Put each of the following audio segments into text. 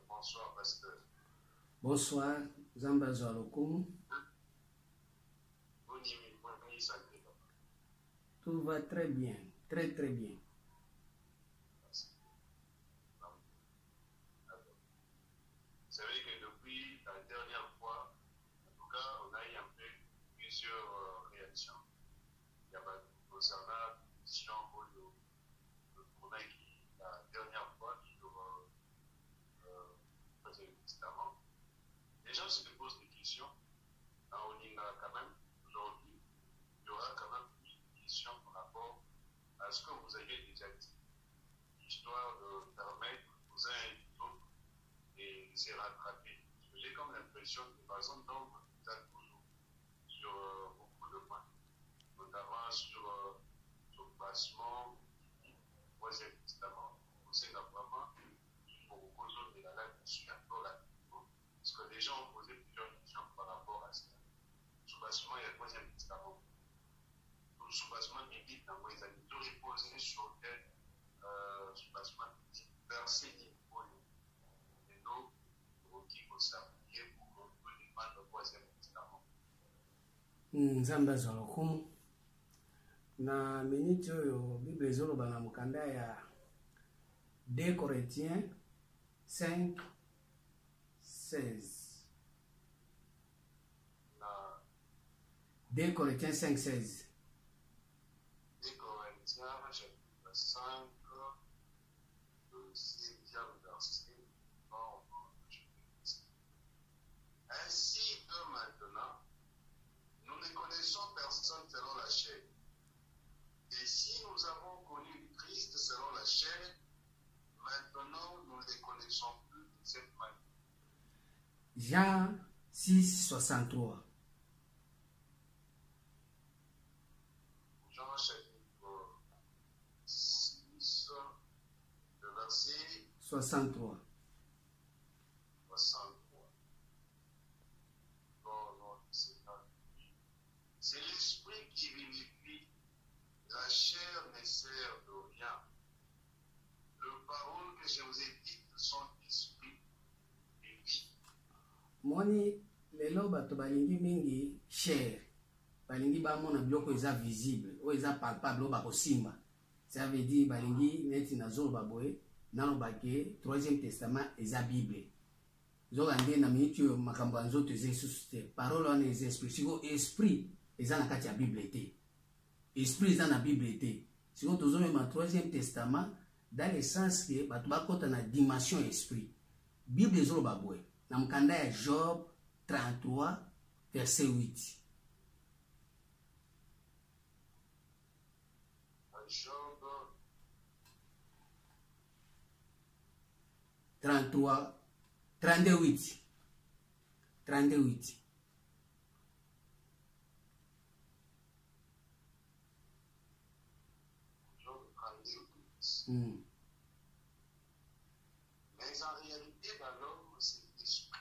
Bonsoir, pasteur. Bonsoir, Zambazwa Lokumu. Tout va très bien, très très bien. Vous savez que depuis la dernière fois, en tout cas, on a eu un peu plusieurs réactions. Il y a concernant la question qu'on a eu la dernière fois sur le Testament. Les gens se posent des questions. On y a quand même, aujourd'hui, il y aura quand même plus de questions par rapport à ce que vous avez déjà dit, histoire de permettre aux uns et aux autres de se rattraper. J'ai comme l'impression que, par exemple, donc, vous êtes toujours sur beaucoup de points, notamment sur le placement du Troisième Testament. Vous savez vraiment, pour beaucoup d'autres de la live, je suis encore là. Parce que les gens ont posé plusieurs questions par rapport à ça. Le soubassement et le Troisième Testament. Le soubassement biblique, dans les amis, tout reposé sur lequel soubassement biblique, verset niveau et nous, qui faut s'appliquer pour nous défendre le Troisième Testament. Zambazwa Lokumu. Na minute oyo Bible ezoloba na mukanda ya 2 Corinthiens 5, 16. 2 Corinthiens 5, 16. 2 Corinthiens chapitre 5, le 6e verset. Ainsi que maintenant, nous ne connaissons personne selon la chair. Et si nous avons connu Christ selon la chair, maintenant nous ne les connaissons plus de cette manière. Jean 6, 63. Jean chapitre 6, le verset 63. 63. C'est l'esprit qui vivifie, la chair ne sert de rien. Les paroles que je vous ai dites sont esprit et vie. Moni lelo bato balingi mingi cher. Balingi bamona biloko eza visible, o eza palpable o bakosimba. Ça veut dire balingi neti na zolo baboye nano bake Troisième Testament eza Bible. Zoga nde na minute yo makambo nzoto eza lisusu te. Parole wana eza esprit. Siko esprit eza na kati ya Bible te. Esprit eza na Bible te. Siko tozomema Troisième Testament dans le sens que bato bakota na dimension esprit. Bible ezoloba boye na mukanda ya Job 33 verset 8. Job 33 38. 38. Job 38. Mm. Mais en réalité, dans l'homme, c'est l'esprit.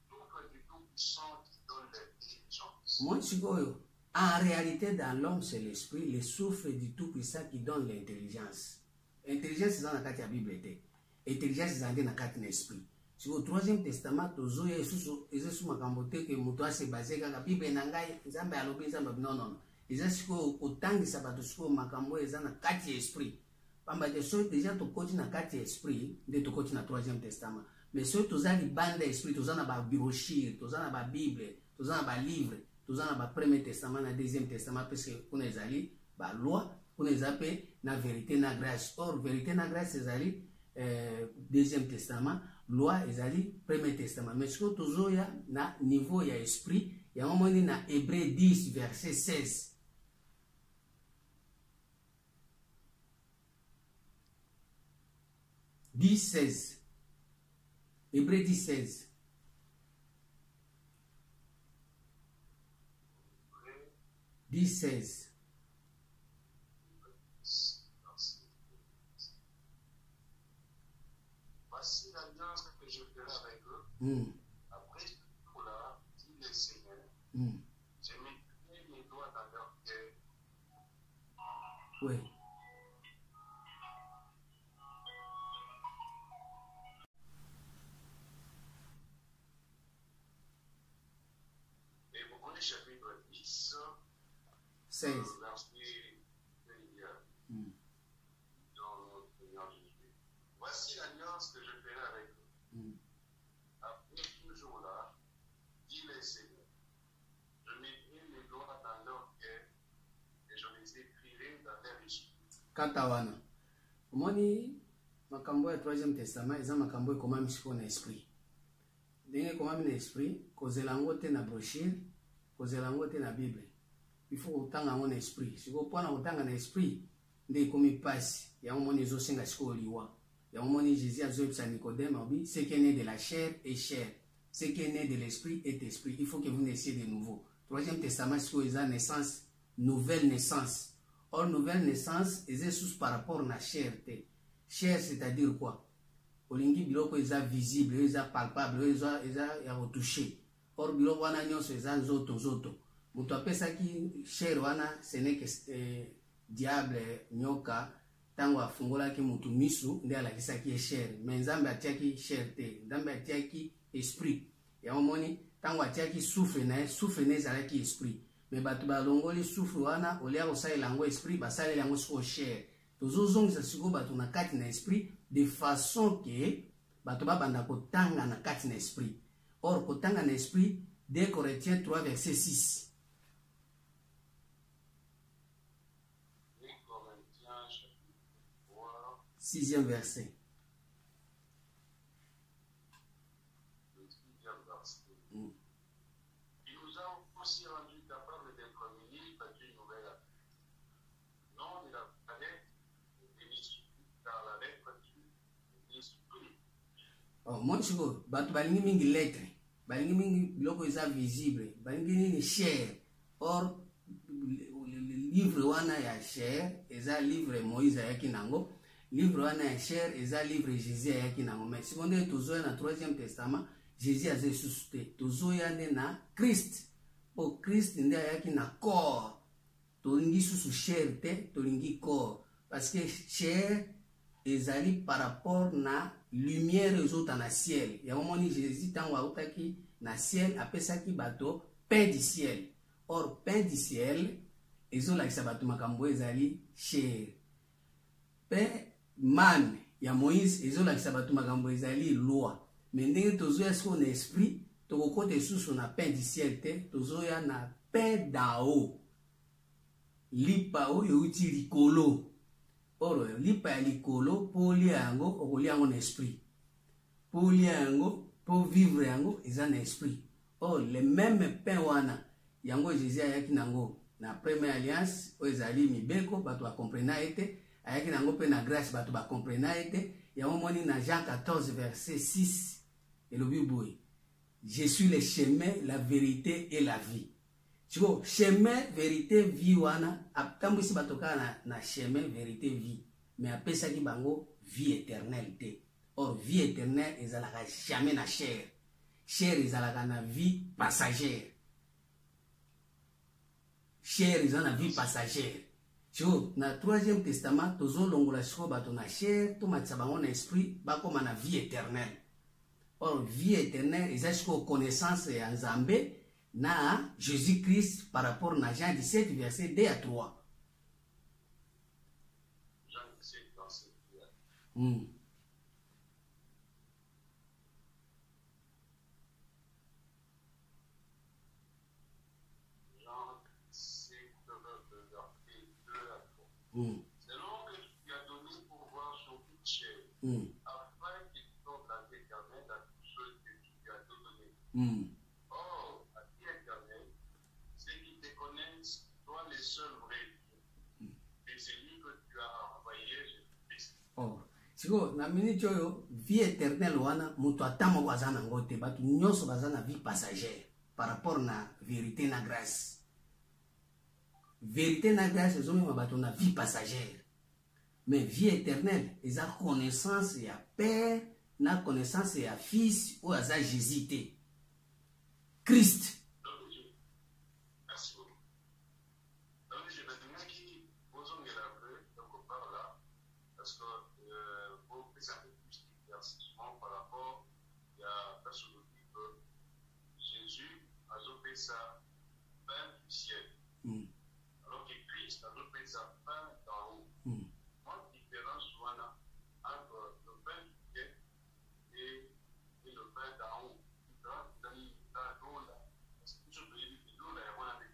Tout que du tout puissant qui donne l'intelligence. Moi, sikoyo, en réalité, dans l'homme, c'est l'esprit, le souffle du Tout-Puissant qui donne l'intelligence. Intelligence, c'est dans la carte de la Bible. Intelligence, c'est dans la carte de l'esprit. Sur le Troisième Testament, tozo ya sous makambote que mutoa se basé kaka Bible nangai nzambe alobi nzambe non. Eza siko otangi sabato siko makambo eza na carte de l'esprit. Pamba de so déjà to koti na carte de l'esprit, de to koti na Troisième Testament. Mais so toza li bande esprit, toza na ba birochir, toza na ba Bible, toza na ba livre. Toza na ba Premier Testament na Deuxième Testament parce que kuna ezali ba loi, kuna ezape na vérité na grâce. Or vérité na grâce ezali Deuxième Testament, loi ezali Premier Testament. Mais ce que tozoya na niveau ya esprit, ya momoni na Hébreux 10 verset 16. Hébreux 10, 16. 16. Voici l'alliance que je ferai avec eux. Après ce jour-là, dit le Seigneur, je mettrai mes doigts dans leur cœur. Oui. 16. Verset 1. Dans notre Seigneur Jésus. Voici l'alliance que je ferai avec vous. Après ce jour-là, dit le Seigneur, je mettrai mes lois dans leur cœur et je les écrirai dans leur esprit. Katawana. Omoni makambo ya troisième testament eza makambo ekomami sikoyo na esprit. Ndenge ekomami na esprit, kozela yango te na brochure, kozela yango te na Bible. Il faut kotanga yango na esprit. Sikoyo mpona kotanga na esprit nde ekomi mpasi. Yango moni ezosenga sikoyo liwa. Yango moni Jésus azoyebisa Nicodème abi, ce qui est né de la chair est chair. Ce qui est né de l'esprit est esprit. Il faut que vous naissiez de nouveau. Troisième testament sikoyo eza naissance, nouvelle naissance. Or, nouvelle naissance, est sous par rapport à la chair. Chair, c'est-à-dire quoi? Olingi biloko eza visible, eza palpable, eza retouché. Or, biloko wana nyonso eza nzoto. Mutu apesaki chair wana, ce n'est que diable, nyoka, tango afungolaki mutu misu, nde alakisaki chair. Mais nzambe atiaki chair te, nzambe atiaki esprit. Yango moni, tango atiaki souffle na ezalaki esprit. Mais bato balongoli souffle wana olia kosalela yango esprit basalela yango siko chair. Tozozongisa siko bato na kati na esprit de façon que bato babanda kotanga na kati na esprit. Or kotanga na esprit 2 Corinthiens 3 verset 6. 2 Corinthiens chapitre 3 6e verset. le 6e verset. Il nous a aussi rendu capables d'être unis par une nouvelle affaire. Non de la lettre de l'esprit, car la lettre tue l'esprit. Oh, moi siko bato balingi mingi lettre, balingi mingi biloko eza visible, balingi nini chair. Or livre wana ya chair eza livre Moïse ayaki nango, livre wana ya chair eza livre Jésus ayaki nango. Mais siko nde tozoya na 3e testament, Jésus aza lisusu te, tozoya nde na Christ. O Christ nde ayaki na corps. Tolingi susu chair te, tolingi corps. Parce que chair ezali par rapport na lumière ezota na ciel. Yango moni Jésus tango autaki na ciel apesaki bato pain du ciel. Or pain du ciel ezolakisa bato makambo ezali chair. Pain man ya Moïse ezolakisa bato makambo ezali loi. Mais ndenge tozoya siko na esprit tokokota esusu na pain du ciel te, tozoya na pain d'en haut. Lipa oyo euti likolo. Or lipa ya likolo po olia yango okolia yango na esprit. Po olia yango, po vivre yango eza na esprit. Or le même pain wana yango Jésus ayaki nango na première alliance oyo ezali mibeko bato bakomprena ete, ayaki nango pe na grâce bato bakomprena ete. Yango moni na Jean 14 verset 6 elobi boye. Je suis le chemin, la vérité et la vie. Tu vois, chemin, vérité, vie wana, aptambisi batoka na chemin, vérité, vie. Mais après ça qui bango, vie éternelle. Or, vie éternelle, ils n'allaka jamais na chair. Chair, ils allaka na vie passagère. Chair, ils ont na vie passagère. Tu vois, na 3e testament, tozo longola siko bato na chair, to matisa bango na esprit, bako na vie éternelle. Or, vie éternelle, ils ont connaissance en Zambé, na Jésus-Christ par rapport à Jean 17, verset 2 à 3. Jean 17, verset 2 à 3. Jean 17, verset 2 à 3. C'est l'homme que tu as donné pour voir sur toute chair, afin qu'il tombe la vie éternelle à tous ceux que tu lui as donnés. Or, à qui éternel, ceux qui te connaissent, toi les seuls vrais dieux, et c'est lui que tu as envoyé, Jésus-Christ. Oh, siko na minute oyo vie éternelle wana mutu atamo baza nango te, bato nyonso baza na vie passagère par rapport na vérité na grâce. Vérité na grâce ezomema bato na vie passagère. Mais vie éternelle eza connaissance ya père na connaissance ya fils ou aza Jésus te. Christ. Merci beaucoup. Donc, je vais dire qui vous ont élaboré quelque part là, parce que vous faites un peu plus d'éclaircissement par rapport à la solution que Jésus a fait ça, pain du ciel. Alors que Christ a repris sa fin d'en haut. Moi, différence souvent entre le pain du ciel et le pain d'en haut. Dans l'eau là, parce que je peux dire que l'eau là, il y a moins avec.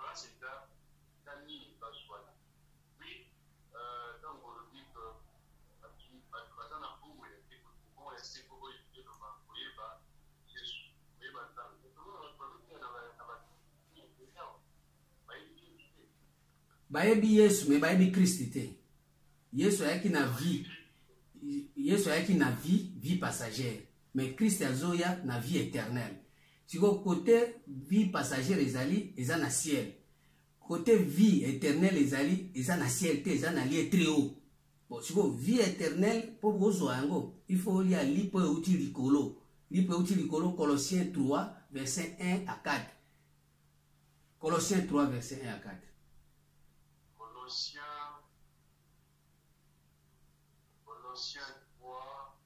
Là, c'est dans l'île là, souvent. Puis, donc on dit que dans la boue, il y a des gens qui sont pour éviter de m'envoyer par Jésus. Vous voyez, maintenant, bayebi Yesu mais bayebi Christ te. Yesu ayaki na vie. Yesu ayaki na vie passagère. Mais Christ azoya na vie éternelle. Si vous côté vie passagère ezali eza na ciel. Côté vie éternelle ezali eza na ciel te, eza na lieu très haut. Bon, si vous vie éternelle pour vous yango, il faut lire lipo outil likolo. Lipo outil likolo Colossiens 3 verset 1 à 4. Colossiens 3 verset 1 à 4. Colossiens 3,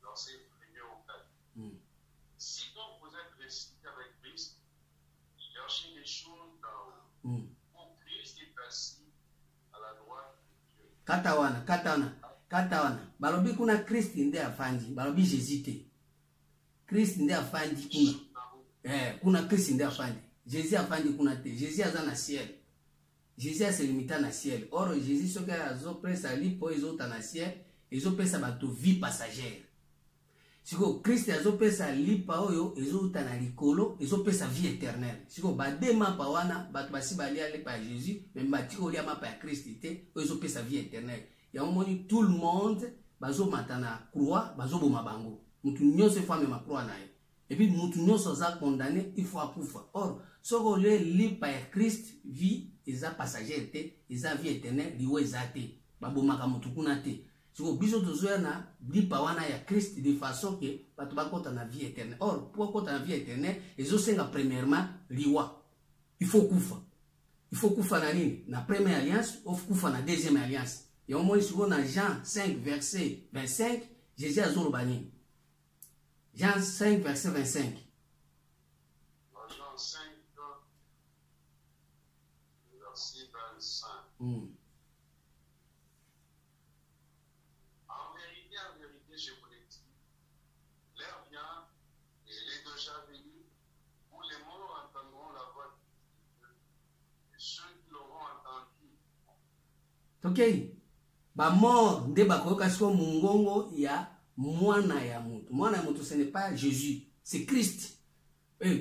verset 1 au 4. Si donc vous êtes ressuscité avec Christ, cherchez les choses d'en haut. Où Christ est assis à la droite de Dieu. Katawana. Balobi kuna Christ nde afandi, balobi Jésus te. Christ nde afandi kuna. Kuna Christ nde afandi. Jésus afandi kuna te. Jésus aza na ciel. Jésus a se limité na ciel. Or Jésus soki azopresa lipo ezota na ciel, ezopesa bato vie passagère. Siko Christ azopesa lipa oyo ezota na likolo, ezopesa vie éternelle. Siko badema pa wana bato basi balia lipa ya Jésus, même batiko lia mapa ya Christ te, ezopesa vie éternelle. Ya omoni tout le monde bazo matana croix, bazo boma bango. Mutu nyonso fa mema croix na ye. Et puis mutu nyonso za condamné, il faut akufa. Or soko le lipa ya Christ vie eza passagère te, eza vie éternelle, liwe eza te. Babomaka mutu kuna te. Siko biso tozoya na lipa wana ya Christ de façon que bato bakota na vie éternelle. Or pour kota na vie éternelle, ezosenga premièrement liwa. Il faut kufa. Il faut kufa na nini? Na première alliance, ou kufa na deuxième alliance. Et au moins souvent dans Jean 5 verset 25, Jésus azoloba nini? Jean 5 verset 25. Jean 5 verset 25. En vérité, je vous l'ai dit, l'heure vient et elle est déjà venue où les morts entendront la voix de Dieu et ceux qui l'auront entendu. Ok. Ba mort nde bakoyoka siko mungongo ya mwana ya mutu. Mwana ya mutu ce n'est pas Jésus, c'est Christ.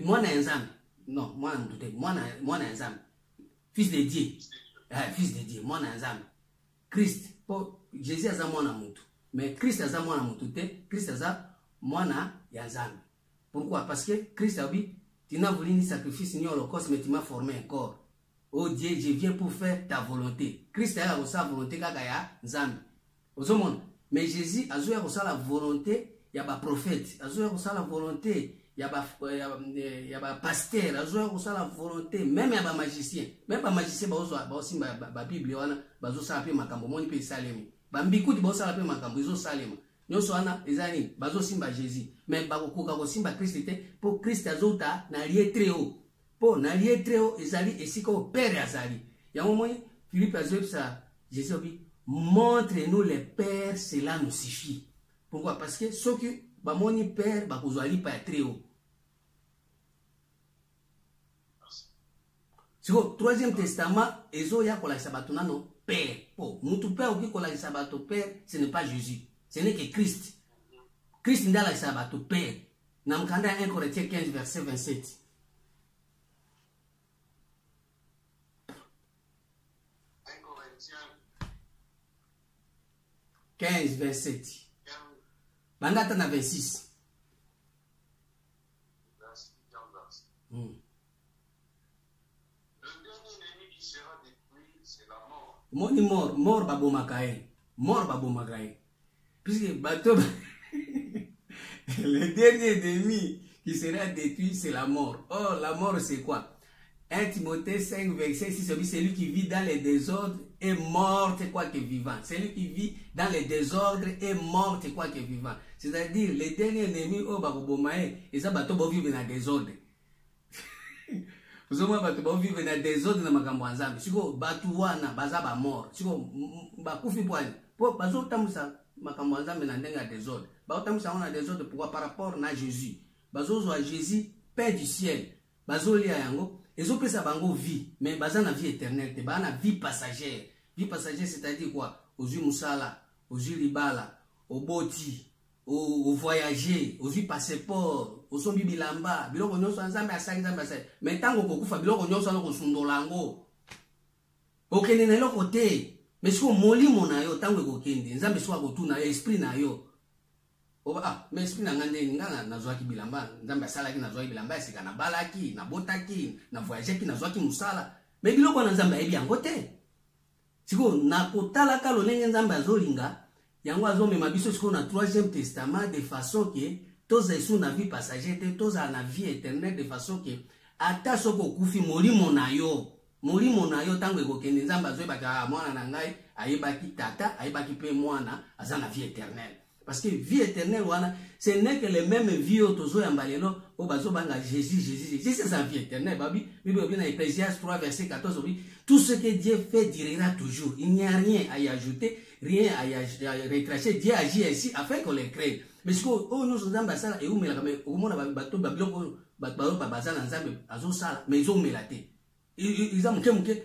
Mwana ya Nzambe. Non, mwana mutu te. Mwana ya Nzambe. Fils de Dieu. Fils de Dieu, mwana ya Nzambe. Christ. Po Jésus aza mwana mutu. Mais Christ aza mwana mutu te. Christ aza mwana ya Nzambe. Pourquoi? Parce que Christ a dit, tu n'as voulu ni sacrifice ni holocauste, mais tu m'as formé un corps. Oh Dieu, je viens pour faire ta volonté. Christ a sa volonté kaka ya Nzambe. Ozomona. Mais Jésus a joué la volonté ya ba prophète, a joué la volonté ya ba pasteur, a joué la volonté même ya ba magicien. Même ba magicien ba aussi ba Bible wana bazo sala pe makambo moni pe salemi. Ba mbikuti ba sala pe makambo izo salema. Nyonso wana ezani bazo simba Jésus. Mais ba kokoka ko simba Christ te pour Christ azota na lieu très haut. Pour na lieu très haut ezali esika o père azali. Ya momoni Philippe azoi ça Jésus dit montre-nous les pères, cela nous suffit. Pourquoi? Parce que ceux qui bamoni père bakozwali pa très haut. Si au troisième testament ezo ya kola sabato nano père. Po mutu père oki kola sabato père, ce n'est pas Jésus, ce n'est que Christ. Christ ndala sabato père. Na mkanda 1 Corinthiens 15 verset 27. 15, 27. Bangata na 26. Le dernier ennemi qui sera détruit, c'est la mort. Moni mort babomakae. Mort babomakae. Puisque bateau le dernier ennemi qui sera détruit, c'est la mort. Oh, la mort c'est quoi? 1 Timothée 5, verset 6, celui qui vit dans les désordres est mort quoi que vivant. Celui qui vit dans les désordres est mort quoi que vivant. C'est-à-dire, les derniers ennemis, oh, bakobomae, et ça, bato bo vivre dans les désordres. Uzomwa batu ba vivre na désordre na makambo ya Nzambe. Siko batu wana baza ba mort. Siko bakufi pwani. Po bazo tamusa makambo ya Nzambe na ndenge ya désordre. Ba tamusa wana désordre pourquoi par rapport na Jésus. Bazo zo Jésus Père du ciel. Bazo lia yango ezopesa bango vie, mais baza na vie éternelle te, ba na vie passagère. Vie passagère c'est-à-dire quoi? Ozui musala, ozui libala, oboti, au voyager, ozui passeport, osombi bilamba, biloko nyonso Nzambe asali Nzambe asali. Mais tango kokufa biloko nyonso na kosundola ngo. Okende na eloko te. Mais siko molimo na yo tango ekokende, Nzambe siko akotuna esprit na yo. Mais esprit na ngande nganga nazwaki bilamba, Nzambe asalaki nazwaki bilamba, esika na balaki, na botaki, na voyageki nazwaki musala. Mais biloko na Nzambe ayebi yango te. Siko na kotala ka lolenge Nzambe azolinga, yango azomema biso siko na 3e testament de façon que toza esu na vie passagère te, toza na vie éternelle de façon que ata soko kufi molimo na yo tango ekokende Nzambe azoyebaka mwana na ngai ayebaki tata, ayebaki pe mwana aza na vie éternelle. Parce que vie éternelle wana, ce n'est que les mêmes vies autozo ya mbalelo o bazo banga Jésus c'est sa vie éternelle. Babi Bible bien dans Ecclésiaste 3 verset 14 dit tout ce que Dieu fait durera toujours. Il n'y a rien à y ajouter, rien à y retracer. Dieu agit ainsi afin qu'on les craigne. Mais ce que nous sommes dans ça et où mais la au monde bato babiloko bato bazana Nzambe azo sala mais ils ont melaté. Ils ont muke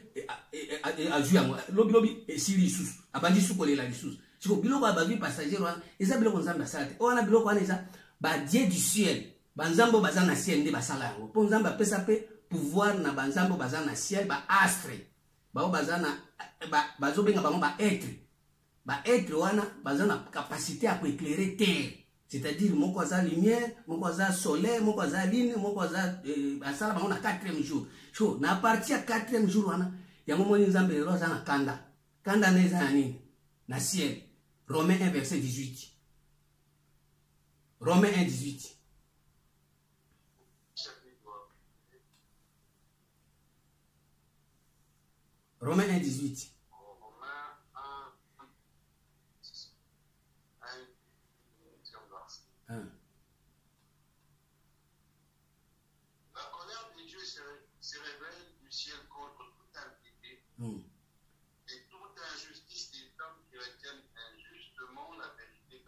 a joué lobi et sili sous abandi sukolela lisous. Siko biloko ba vie passager wana eza biloko Nzambe asala te. Wana biloko wana eza ba Dieu du ciel. Banzambo baza na ciel nde basala yango. Po Nzambe apesa pe pouvoir na banzambo baza na ciel ba astre. Bao baza na bazo benga bango ba être. Ba être wana baza na capacité à éclairer terre. C'est-à-dire moko aza lumière, moko aza soleil, moko aza lune, moko aza asala bango na 4e jour. So na partir ya 4e jour wana yango moni Nzambe lelo aza na kanda. Kanda neza ya nini? Na ciel. Romains 1 verset 18. Romains 1 18. Romains 1 18. La colère de Dieu se révèle du ciel contre toute impiété et toute injustice des hommes qui retiennent injustement la vérité.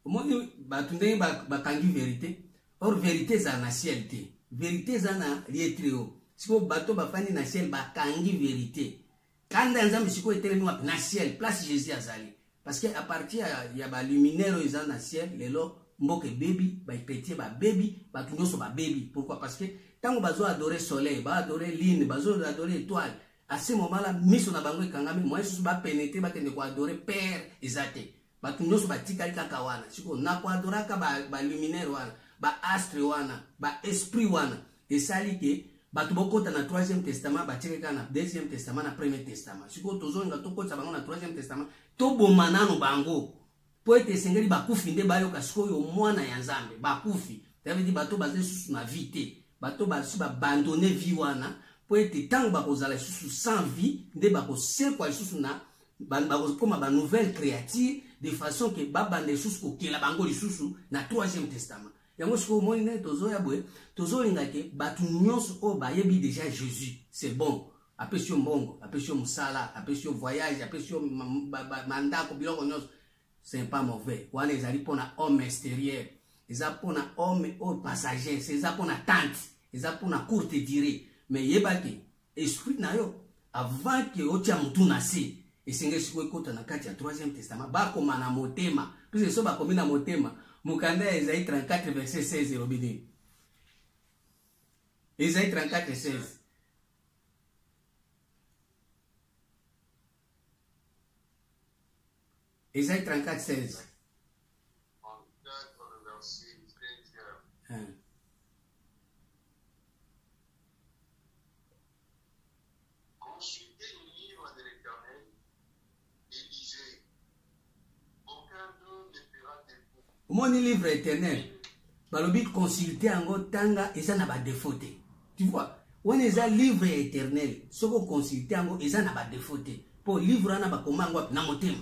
Omoni batundenge bakangi vérité. Or vérité za na ciel te. Vérité za na lietreo. Siko bato bafani na ciel bakangi vérité. Kanda Nzambe siko etelemi wapi na ciel place Jésus azali. Parce que à partir ya ba luminaire ils na ciel lelo mboke baby ba petit ba baby ba tunyoso ba baby. Pourquoi? Parce que tango bazo adorer soleil, ba adorer lune, bazo adorer étoile. À ce moment-là, miso na bango ekangami, moi je ba pénétrer ba kende ko adorer père ezate. Ba tunyoso ba tikali kaka wana. Siko na ko adoraka ba luminaire wana, ba astre wana, ba esprit wana. Et sali ke batu bokota na 3e testament ba tireka na 2e testament na 1er testament. Siko tozonga tokota bango na 3e testament, to bomanano bango. Po ete sengeli bakufi nde bayoka sikoyo mwana ya Nzambe bakufi. Ça veut dire bato baze susu na vie te. Bato basu ba abandonner vie wana po ete tango bakozala susu sans vie nde bakosekwa susu na bakoma ba nouvelle créature de façon que babande susu kokela bango lisusu na 3e testament. Yango siko moni ne tozoya boye tozolinga ke batu nyonso o bayebi déjà Jésus. C'est bon. Apesio mbongo, apesio musala, apesio voyage, apesio mandako biloko nyonso. C'est pas mauvais. Wana ezali pona homme extérieur. Eza pona homme au passager. C'est eza pona tante. Eza pona courte durée. Mais yebaki esprit na yo avant que otia mutu na se. Esenge siko ekota na kati ya 3e testament. Bakoma na motema. Puisque so bakomi na motema. Mukanda Esaïe 34 verset 16 robini. Esaïe 34 16. Esaïe 34 16. Consultez le livre de l'Éternel et lisez. Aucun d'eux ne fera défaut. Mon livre éternel, balobi consulter ango tanga eza na ba défaut. Tu vois, on eza livre éternel, soko consulter ango eza na ba défaut. Po livre ana ba komango na motema.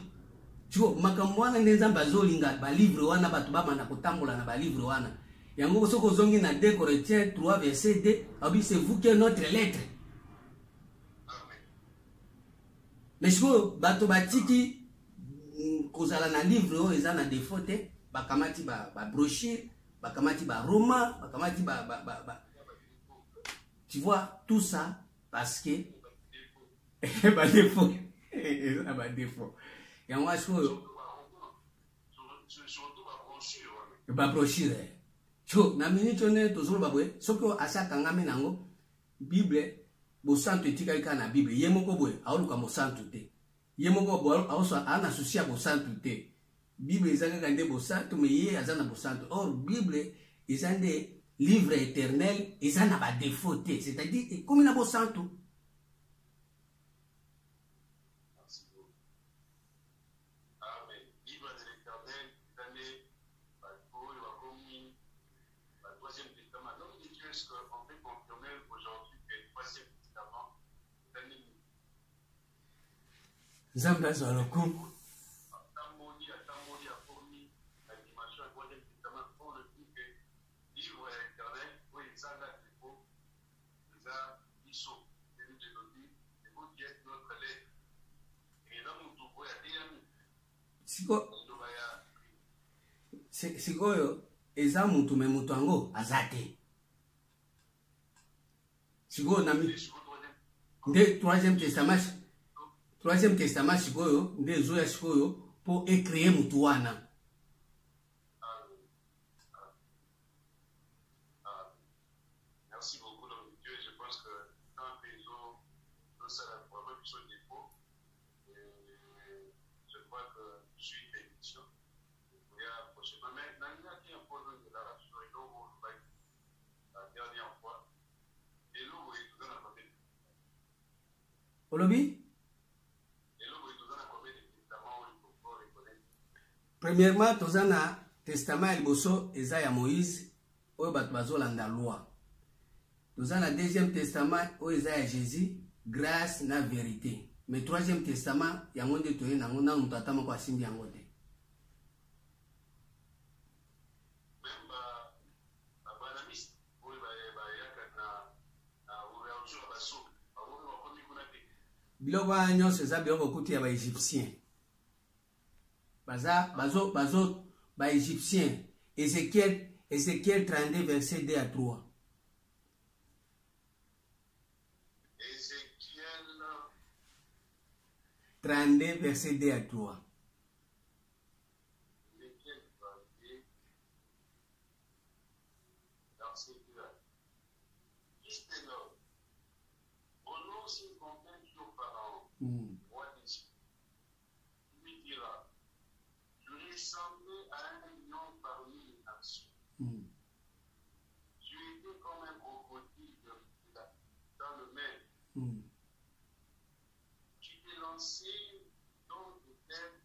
Tu vois, makambo wana Nzambe azolinga ba livre wana bato ba mana kotambola na ba livre wana. yango soko zongi na 2 Corinthiens 3 verset 2 abi c'est vous qui est notre lettre. Mais siko bato batiki kozala na livre oyo eza na défaut te bakamati ba brochure bakamati ba roman bakamati tu vois tout ça parce que ba défaut eza ba défaut yango siko ba brochure cho na minute one tozolo babwe soko asaka ngame nango Bible bosantu etikali ka na Bible ye moko boye aoluka mosantu te ye moko boye aoso ana souci ya bosantu te Bible ezanga kande bosantu mais ye azana bosantu or Bible ezande livre éternel ezana ba défaut te c'est-à-dire comme na bosantu. Zamba Zaloku. Sikoyo eza mutu me mutu ango azate. Sikoyo nami nde Troisième Testament sikoyo nde zoya sikoyo pour créer mutu wana. Merci beaucoup l'homme de Dieu. Je pense que tant que nous ça la problème sur le dépôt, je crois que je suis bénédiction. Il y a prochainement, mais il y a qui impose de la sur le logo la dernière fois. Et le logo est tout dans la côté. Olobi? Premièrement, tozana testament liboso eza ya Moïse oyo bato bazolanda loi. Tozana deuxième testament oyo eza ya Jésus, grâce na vérité. Mais troisième testament yango nde toye nango na mutu ata moko asimbi yango te. Biloko wana nyonso eza biloko kuti ya baégyptien. Ba égyptien. Ézéchiel 32 verset 2 à 3. Ézéchiel 32 verset 2 à 3. Ézéchiel 32 verset 2 à 3. Fils de l'homme, prononce une confiance au Pharaon, roi d'Égypte. Il lui dira, je ressemblais à un lion parmi les nations. Tu étais comme un crocodile dans le mer. Tu t'es lancé dans le terre.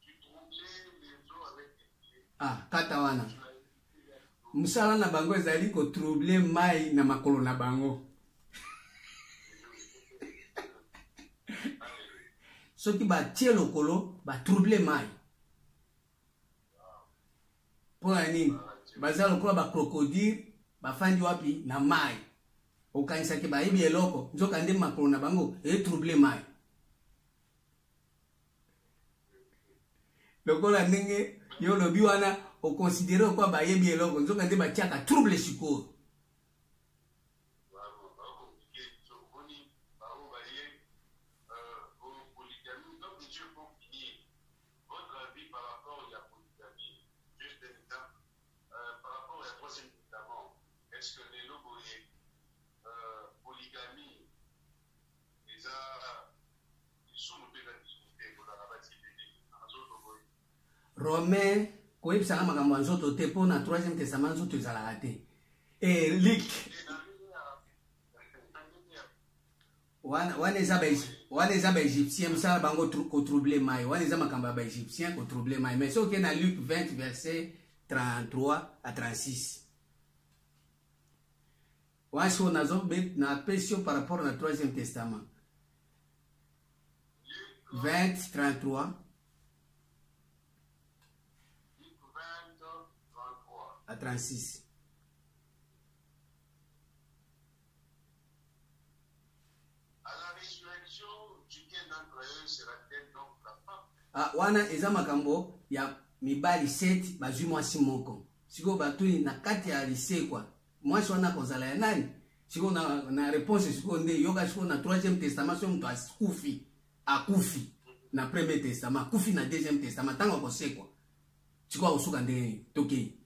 Tu troublais les eaux avec tes pieds. Ah, katawana. Musala na bango ezali ko troubler mai na makolo na bango. Soki ba tie lokolo ba troubler mai. Pona nini? Baza lokolo ba crocodile ba fandi wapi na mai. Okanisa ke ba yebi eloko nzoka nde makolo na bango e troubler mai. Lokola ndenge yo lobi wana o considérer quoi ba yebi eloko nzoka nde ba tiaka trouble siko. Est-ce que les logos polygamie, ils sont Romain, quoi ça m'a maman zoto te pour na troisième testament zoto ezala te. Et Luc. Wana eza ba égyptien ça bango ko troubler mai. Wana eza makamba ba égyptien ko troubler mai. Mais so que na Luc 20 verset 33 à 36. Wasi on a na pression par rapport au troisième testament. 20, 33. à 36. À la résurrection, duquel d'entre eux sera-t-elle donc la femme? Ah, wana eza makambo ya mibali 7 bazwi mwasi moko. Siko batuni na kati ya lycée kwa. Mwasi wana kozala ya nani? Siko na réponse siko nde yoga siko na 3e testament so mtu akufi na 1er testament, akufi na 2e testament tango kosekwa. Siko usuka nde toki.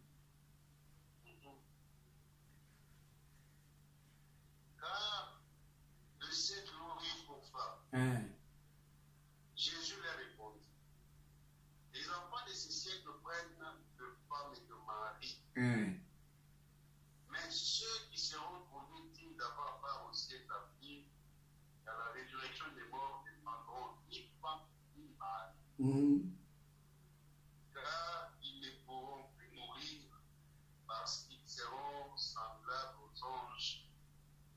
Car de cette glorieuse pour femme. Jésus leur répondit, les enfants de ce siècle prennent de femmes et de maris. Mais ceux qui seront produits dignes d'avoir part au siècle à venir, à la résurrection des morts, ne prendront ni femme ni mari. Car ils ne pourront plus mourir parce qu'ils seront semblables aux anges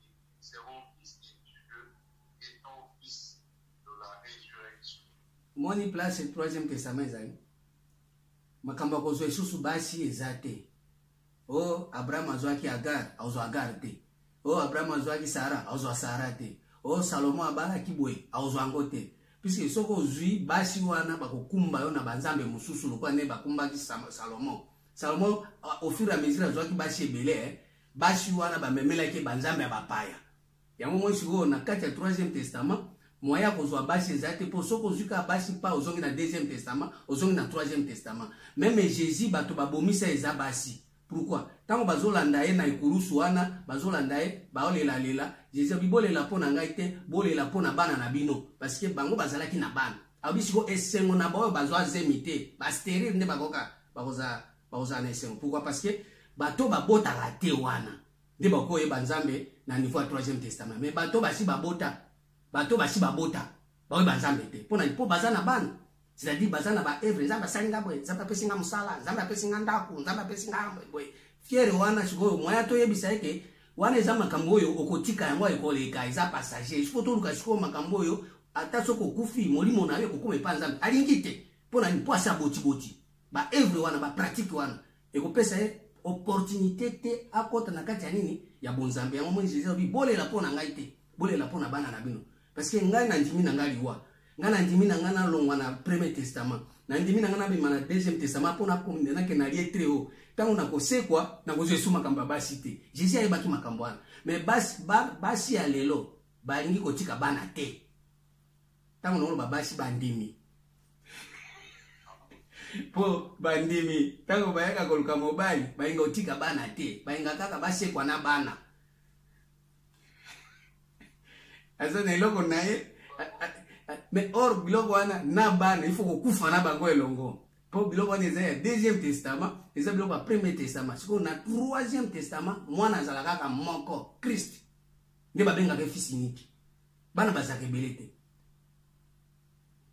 et ils seront fils de Dieu, étant fils de la résurrection. Moni place 3e testament ezali. Makambo kozwe susu basi ezate. Oh, Abraham azwaki Agar, azwa Agar te. Oh, Abraham azwaki Sarah, azwa Sarah te. Oh, Salomon abalaki boye, azwa ngo te. Puisque soko zui basi wana bakokumba yo na banzambe mususu lokwa ne bakumbaki Salomon. Salomon au fur et à mesure azwaki basi ebele, basi wana bamemelaki banzambe bapaya. Yango mo siko na kati ya 3e testament, moya kozwa basi ezate po soko zuka basi pa ozongi na 2e testament, ozongi na 3e testament. Même Jésus bato babomisa eza basi. Pourquoi? Tango bazolanda ye na ikurusu wana, bazolanda ye, baolela lela, Jésus bibolela pona ngai te, bolela pona bana na bino, parce que bango bazalaki na bana. Abisiko esengo na baoyo bazwa zemite, ba stérile nde bakoka, bakoza na esengo. Pourquoi? Parce que bato babota la te wana. Nde bakoye banzambe na niveau ya 3e testament. Mais bato basi babota, baoye banzambe te. Pona po bazana bana. C'est-à-dire bazana ba evre zamba salinga boy zamba pesinga musala zamba pesinga ndaku zamba pesinga boy fiere wana sikoyo moya to yebisa yake wana eza makambo oyo okotika yango ekoleka eza passager il faut to luka sikoyo makambo oyo ata soko kufi molimo na yo kokoma pa nzambe alingi te pona ni poasa boti ba evre wana ba pratique wana ekopesa ye opportunité te akota na kati ya nini ya bonzambe yango moni Jésus bi bolela pona ngai te bolela pona bana na bino parce que ngai na ndimi na ngai liwa ngana ndimi na ngana longwa na 1er testament na ndimi na ngana bima na 2e testament pona komina na ke na lié très haut tango na kosekwa na kozo suma kamba basi te Jésus ayebaki makambo wana mais basi ya lelo balingi kotika bana te tango na ngolo basi bandimi po bandimi tango bayaka koluka mobali balingi kotika bana te balinga kaka basekwa na bana azana eloko naye. Mais or biloko wana na bana il faut kokufa na bango elongo. Po biloko wana eza ya 2e testament, eza biloko ya 1er testament. Siko na 3e testament mwana azala kaka moko Christ. Nde babengaka fils unique. Bana bazaka ebele te.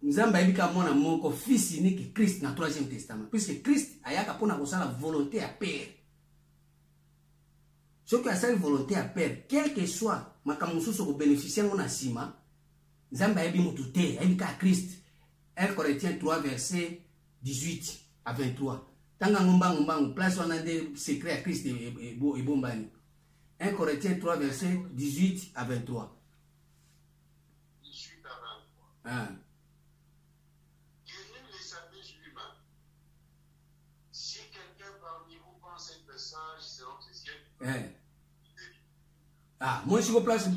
Nzambe ayebika mwana moko fils unique Christ na 3e testament. Puisque Christ ayaka pona kosala volonté ya Père. Soki asali volonté ya Père, quel que soit makambo mosusu ko bénéficier ngo na sima, Nzambe ayebi mutu te, ayebi ka Christ. 1 Corinthiens 3 verset 18 à 23. Tanga ngombangu place wana de secret à Christ et bombani. 1 Corinthiens 3 verset 18 à 23. 18 à 23. Ah. Que nul ne s'abuse lui-même. Si quelqu'un parmi vous pense être sage selon ce siècle, ah, moi je suis au place.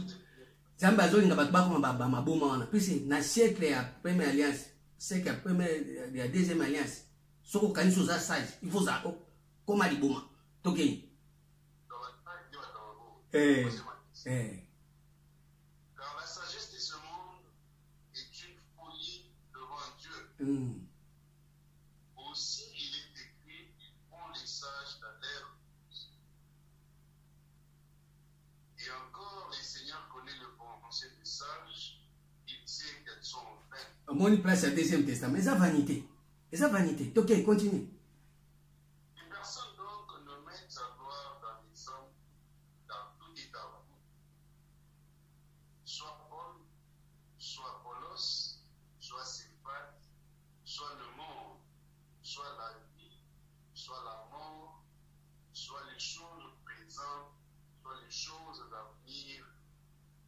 Nzambe azolinga bato bakoma maboma wana puisque na siècle ya première alliance siècle ya première ya 2e alliance soko kanisi oza sage il faut za koma liboma tokei car la sagesse de ce monde est une folie devant Dieu. Aussi il est écrit, ils font les sages dans l'air. Et encore, le Seigneur connaît le pensée des sages, il sait qu'elles sont vaines. Moni place à 2e testament, eza vanité. Eza vanité. Ok, continue. Une personne donc ne met sa gloire dans les hommes, dans tout état. Soit Paul, soit Apollos, soit Céphate, soit le monde, soit la vie, soit la mort, soit les choses présentes, soit les choses à venir,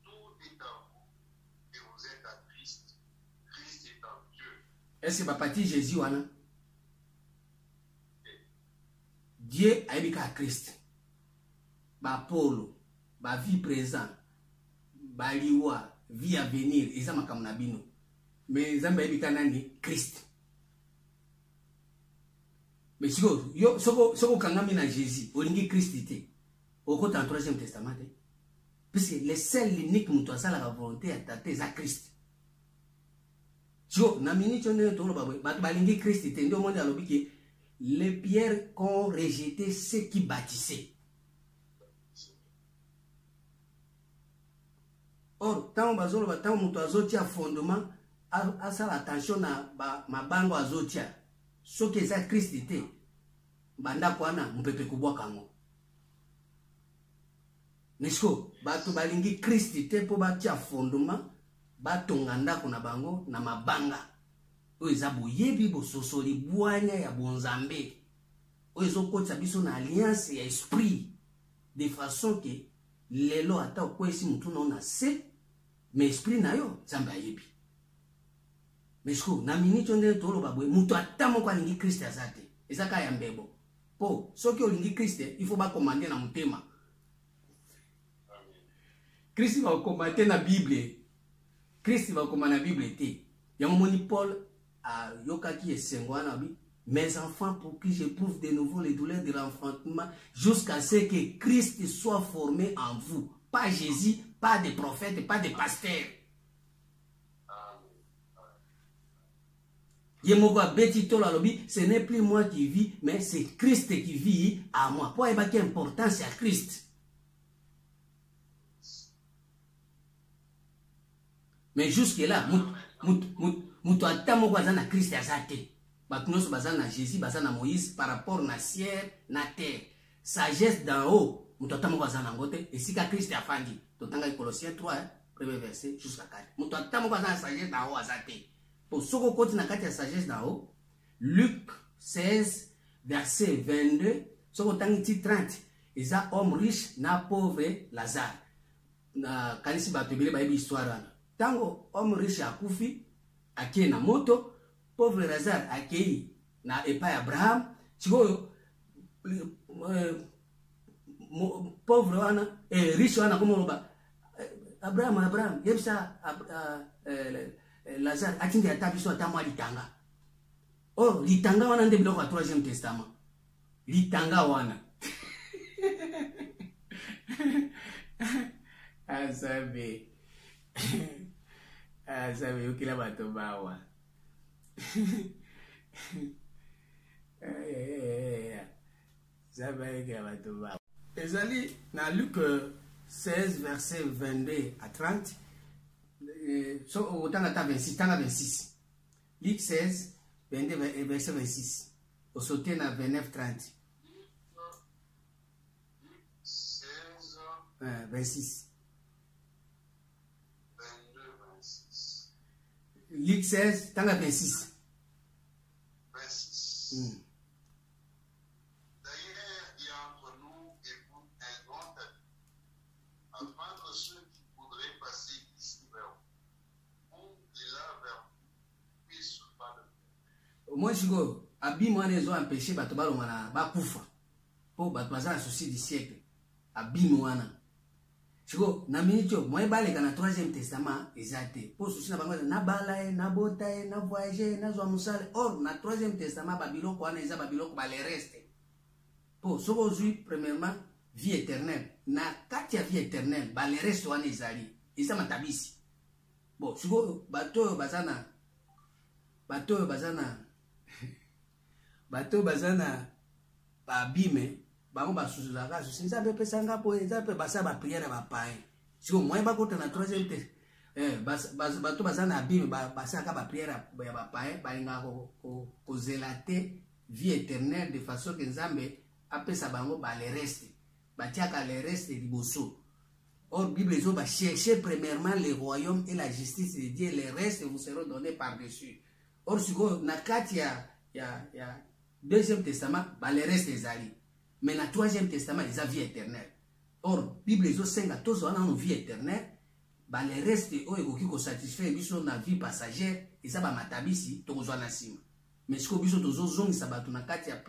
tout est en vous et vous êtes à Christ. Christ est en Dieu. Est-ce que papa dit Jésus wana? Dieu a émis à Christ. Ba Paulo, ba vie présente, ba liwa, vie à venir, et ça m'a comme nabino. Mais ça m'a émis à Christ. Mais si yo soko kangami na Jésus, olingi Christ ité. Au côté en 3e testament. Parce que le seul l'unique muto ça la volonté à tâter à Christ. Jo na minute on est tolo balingi Christ ité ndo monde alobi que les pierres qu'ont rejeté ceux qui bâtissaient. Or tant bazolo ba tant muto azotia fondement a ça attention na mabango azotia. Ce que ça Christ était, banda kwana mpepe kubwa kango. Nesko, batu balingi Christ était po batia fondement, batonganda kuna bango na mabanga. Oeza boyebi bo sosoli bwanya ya bonzambe. Oezo kotsa biso na alliance ya esprit de façon que lelo ata kwesi mutu na se, mais esprit na yo zamba yebi. Mais na minute on est tolo babwe mutu atamo kwa lingi Christ azate ezaka ya mbebo po soki olingi Christ il faut ba commander na mutema. Christ va commander na Bible, Christ va commander na Bible te ya moni Paul a yokaki esengwana bi mes enfants pour que j'éprouve de nouveau les douleurs de l'enfantement jusqu'à ce que Christ soit formé en vous, pas Jésus, pas des prophètes, pas des pasteurs. Ce n'est plus moi qui vis, mais c'est Christ qui vit à moi. Pour évacuer l'importance à Christ. Mais jusque-là, mutu atamo bazana Christ azate. Batunoso bazana Jésus, bazana Moïse par rapport na ciel, na terre. Sagesse d'en haut, mutu atamo bazana ngote. Et si Christ a fandi, totanga Colossiens 3, premier verset jusqu'à 4. Mutu atamo bazana sagesse d'en haut azate. Pour ce qu'on continue à la sagesse d'en haut, Luc 16, verset 22, ce qu'on a dit 30, ils ont homme riche, na pauvre Lazare. Na kanisi batubile ba histoire wana. Tango homme riche akufi, akie na moto, pauvre Lazare akei na epa Abraham, chiko pauvre wana, riche wana como Abraham, yebsa Lazare atingi atabiso atamwa litanga. Oh, litanga wana nde biloko ya 3e testament. Litanga wana. Asabe. Asabe ukila bato bawa. Zabe ukila bato bawa. Ezali na Luc 16 verset 22 à 30. So, autant à 26, tant à 26. Luc 16, 22, verset 26. Au sauté à 29, 30. 16, 26. 22, 26. Luc 16, tant à 26. 26. D'ailleurs, il y a entre nous et vous un grand ami, afin que ceux qui voudraient passer ici vers vous, et là vers vous, puissent pas le faire. Moi, je dis, Abi, moi, les ont empêché, ba kufa. Po, baza souci du siècle. Abi, moi, Chico, na minute, moi, balé dans le 3e testament, exacté. Pour souci na bango, na balaye, na botaye, na voyager, na zoa musale. Or, na 3e testament, babilo kwa na babilo kwa les reste. Pour ce aujourd'hui, premièrement, vie éternelle. Na katia vie éternelle, ba les reste wana ezali. Isa matabisi. Bon, chico, bato bazana, babime. Bango basuzaka susinza pepe sanga po ezape basa ba prière ba pain siko moi ba kota na 3e bato bazana abime basa ka ba prière ya ba pain ba inga ko zelate vie éternelle de façon que Nzambe apesa bango ba le reste batiaka le reste liboso. Or Bible zo ba chercher premièrement le royaume et la justice de Dieu, les restes vous seront donnés par-dessus. Or siko na kati ya 2e testament ba le reste ezali. mais na troisième testament ils ont vie éternelle. Or Bible ezosenga tozwa na vie éternelle, ba le reste oyo ekoki ko satisfaire biso na vie passagère eza ba matabisi tokozwa na sima. Mais siko biso tozozongisa bato na kati ya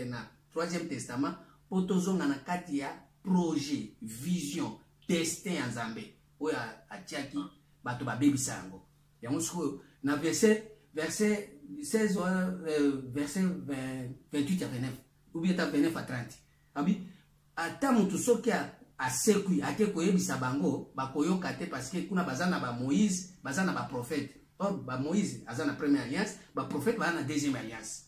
na troisième testament po tozonga na kati ya projet, vision, destin ya Nzambe oyo atiaki bato babebisa yango. Yango siko na verset 16 verset 28 à 29 ou bien 29 à 30. Abi ata mutu soki asekui ate koyebisa bango bakoyoka te parce que kuna bazana ba Moïse, bazana ba prophète. Or ba Moïse azana première alliance, ba prophète bazana deuxième alliance.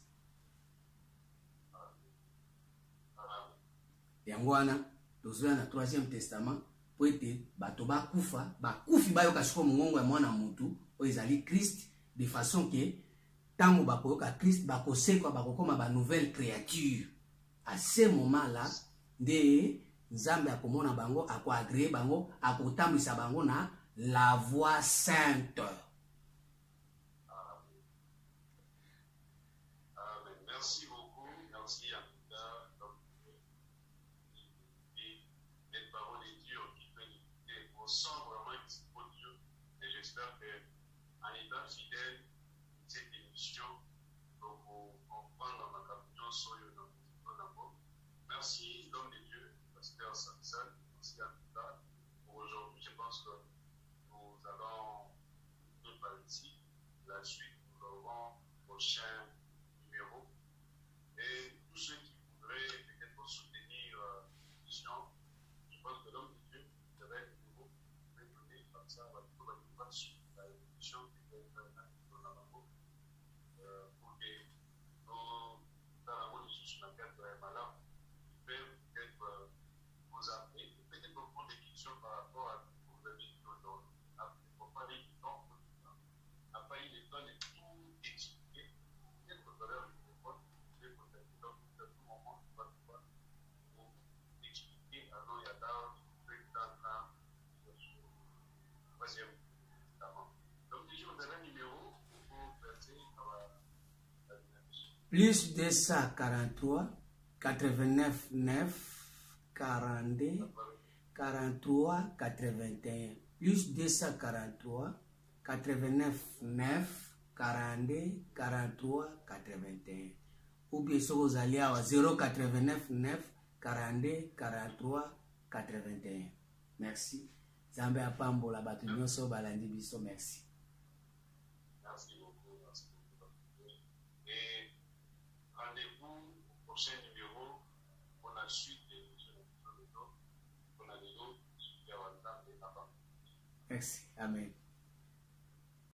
Yango wana tozwa na troisième testament po ete bato bakufi bayoka siko mongongo ya mwana mutu oyo ezali Christ, de façon que tango bakoyoka Christ bakosekwa bakokoma ba nouvelle créature. À ce moment-là, nde Nzambe akomona bango, akoagree bango, akotambisa bango na la voie sainte. Amen. Merci beaucoup. Merci à les paroles de Dieu qui peut écouter. On sent vraiment que c'est pour Dieu. Et j'espère qu'en étant fidèle, cette émission, donc on prend ma capture sur le nom. Merci, l'homme de Dieu, pasteur Samson. Merci à tout ça. Pour aujourd'hui, je pense que nous allons nous parler ici. La suite, nous aurons le prochain numéro. Et tous ceux qui voudraient peut-être soutenir l'émission, je pense que l'homme de Dieu serait le numéro. Vous pouvez donner comme ça, on va pouvoir suivre l'émission qui peut être dans la pour que nous, dans la mode sur la carte de la malade, peut-être vous appeler, peut-être vous prendre des questions par rapport à ce que vous avez dit aujourd'hui. Pour parler du temps, après il est temps de tout expliquer, peut-être que vous allez le téléphone, vous pouvez contacter dans tout moment, vous allez pouvoir vous expliquer. Alors il y a dans la troisième testament. Donc déjà vous avez un numéro pour vous verser à la dynamique. Plus 243 89 9 42 43 81 plus 243 89 9 42 43 81 ou bien si vous allez à 089 9 42 43 81. Merci. Nzambe apambola bato nyonso balandi biso. Merci. Merci beaucoup. Et rendez-vous au prochain numéro pour la suite de l'émission de l'eau. Pour la vidéo, Merci. Amen.